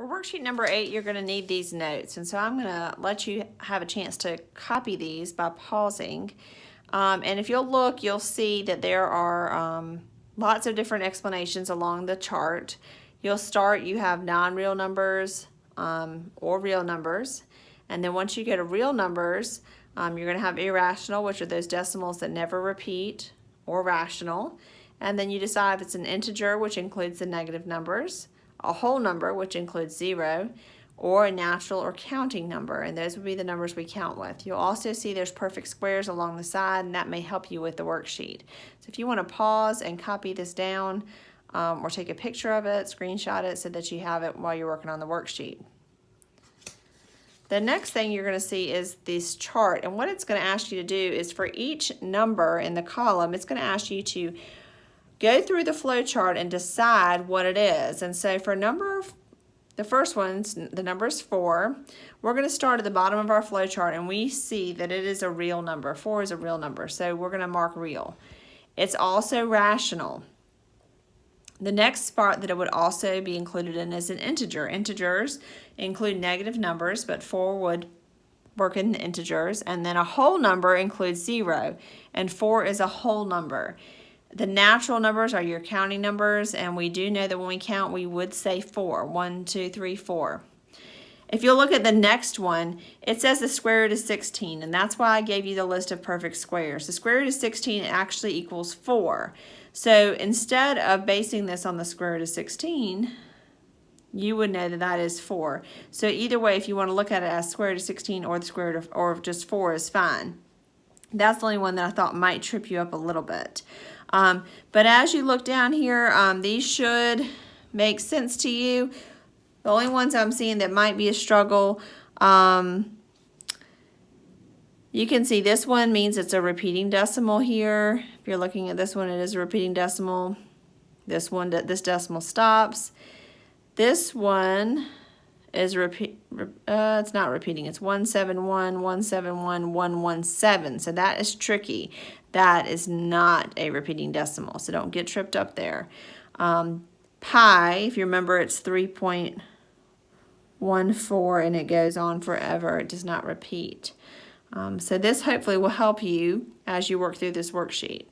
For worksheet number 8, you're going to need these notes, and so I'm going to let you have a chance to copy these by pausing. And if you'll look, you'll see that there are lots of different explanations along the chart. You'll start, you have non-real numbers or real numbers, and then once you get to real numbers, you're going to have irrational, which are those decimals that never repeat, or rational. And then you decide if it's an integer, which includes the negative numbers, a whole number, which includes 0, or a natural or counting number, and those would be the numbers we count with. You'll also see there's perfect squares along the side, and that may help you with the worksheet. So if you want to pause and copy this down, or take a picture of it, screenshot it so that you have it while you're working on the worksheet. The next thing you're going to see is this chart, and what it's going to ask you to do is for each number in the column, it's going to ask you to go through the flow chart and decide what it is. And so for the first one, the number is 4. We're going to start at the bottom of our flow chart, and we see that it is a real number. 4 is a real number, so we're going to mark real. It's also rational. The next part that it would also be included in is an integer. Integers include negative numbers, but 4 would work in the integers. And then a whole number includes 0, and 4 is a whole number. The natural numbers are your counting numbers, and we do know that when we count, we would say 4. 1, 2, 3, 4. If you look at the next one, it says the square root of 16, and that's why I gave you the list of perfect squares. The square root of 16 actually equals 4. So instead of basing this on the square root of 16, you would know that that is 4. So either way, if you want to look at it as square root of 16 or the square root of, or just 4 is fine. That's the only one that I thought might trip you up a little bit. But as you look down here, these should make sense to you. The only ones I'm seeing that might be a struggle, you can see this one means it's a repeating decimal here. If you're looking at this one, it is a repeating decimal. This decimal stops. This one is it's not repeating. It's 171, 171, 117. So that is tricky. That is not a repeating decimal, so don't get tripped up there. Pi, if you remember, it's 3.14, and it goes on forever. It does not repeat. So this hopefully will help you as you work through this worksheet.